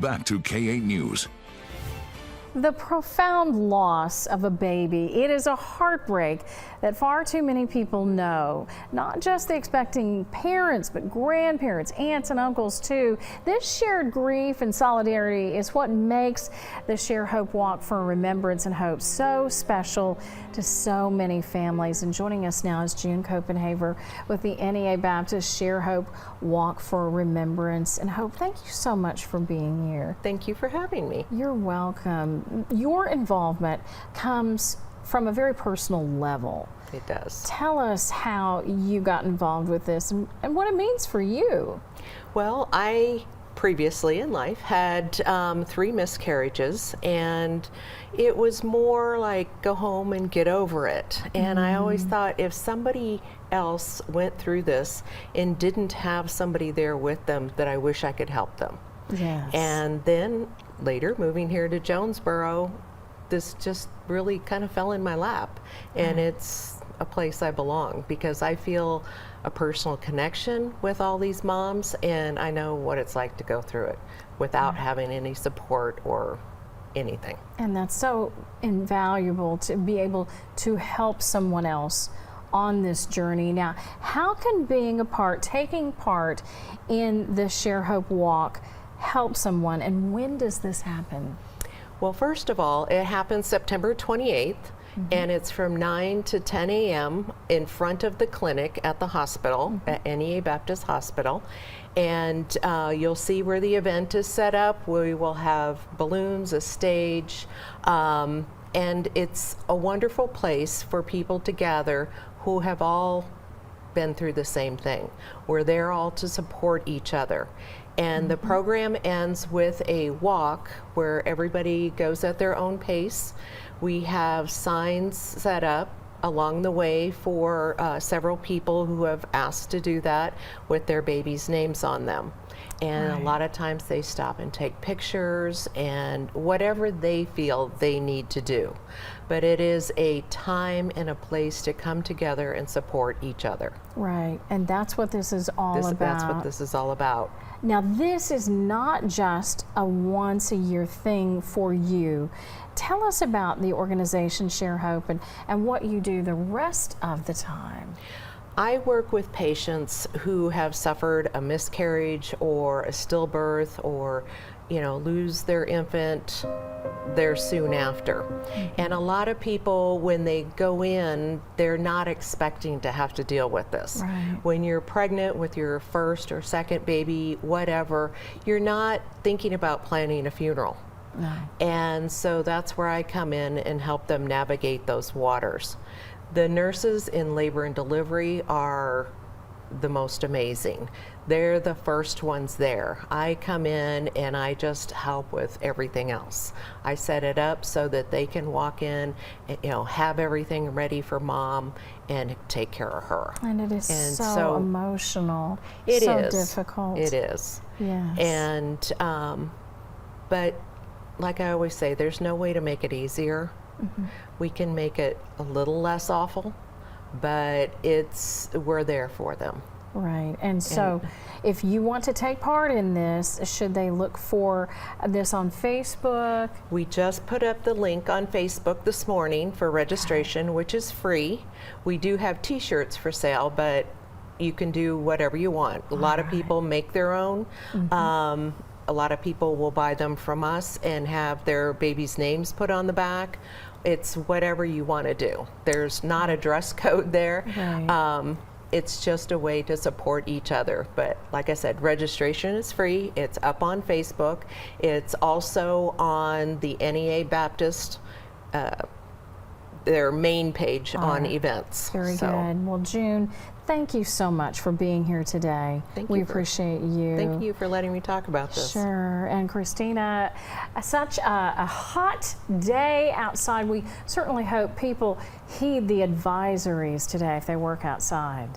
Back to K8 News. The profound loss of a baby. It is a heartbreak that far too many people know. Not just the expecting parents, but grandparents, aunts and uncles too. This shared grief and solidarity is what makes the ShareHope Walk for Remembrance and Hope so special to so many families. And joining us now is June Copenhaver with the NEA Baptist ShareHope Walk for Remembrance and Hope. Thank you so much for being here. Thank you for having me. You're welcome. Your involvement comes from a very personal level. It does. Tell us how you got involved with this and what it means for you. Well, I previously in life had 3 miscarriages, and it was more like go home and get over it. And I always thought if somebody else went through this and didn't have somebody there with them, that I wish I could help them. Yes. And then later, moving here to Jonesboro, this just really kind of fell in my lap. And it's a place I belong because I feel a personal connection with all these moms, and I know what it's like to go through it without having any support or anything. And that's so invaluable to be able to help someone else on this journey. Now, how can taking part in the ShareHope Walk help someone, and when does this happen? Well, first of all, it happens September 28th, and it's from 9 to 10 a.m. in front of the clinic at the hospital, at NEA Baptist Hospital. And you'll see where the event is set up. We will have balloons, a stage, and it's a wonderful place for people to gather who have all been through the same thing. We're there all to support each other. And the program ends with a walk where everybody goes at their own pace. We have signs set up along the way for several people who have asked to do that with their babies' names on them. And a lot of times they stop and take pictures and whatever they feel they need to do. But it is a time and a place to come together and support each other. Right, and that's what this is all about. That's what this is all about. Now, this is not just a once-a-year thing for you. Tell us about the organization ShareHope and what you do the rest of the time. I work with patients who have suffered a miscarriage or a stillbirth or, lose their infant there soon after. And a lot of people, when they go in, they're not expecting to have to deal with this. Right. When you're pregnant with your first or second baby, whatever, you're not thinking about planning a funeral. No. And so that's where I come in and help them navigate those waters. The nurses in labor and delivery are the most amazing. They're the first ones there. I come in and I just help with everything else. I set it up so that they can walk in and, have everything ready for mom and take care of her. And it is so emotional. It so is difficult. It is. Yes. And but like I always say, there's no way to make it easier. We can make it a little less awful, but we're there for them. Right, and so if you want to take part in this, should they look for this on Facebook? We just put up the link on Facebook this morning for registration, which is free. We do have t-shirts for sale, but you can do whatever you want. A lot of people make their own. A lot of people will buy them from us and have their baby's names put on the back. It's whatever you want to do. There's not a dress code there. Right. It's just a way to support each other. But like I said, registration is free. It's up on Facebook. It's also on the NEA Baptist, their main page on events. Very good. Well, June, thank you so much for being here today. We appreciate you. Thank you for letting me talk about this. Sure. And Christina, such a hot day outside. We certainly hope people heed the advisories today if they work outside.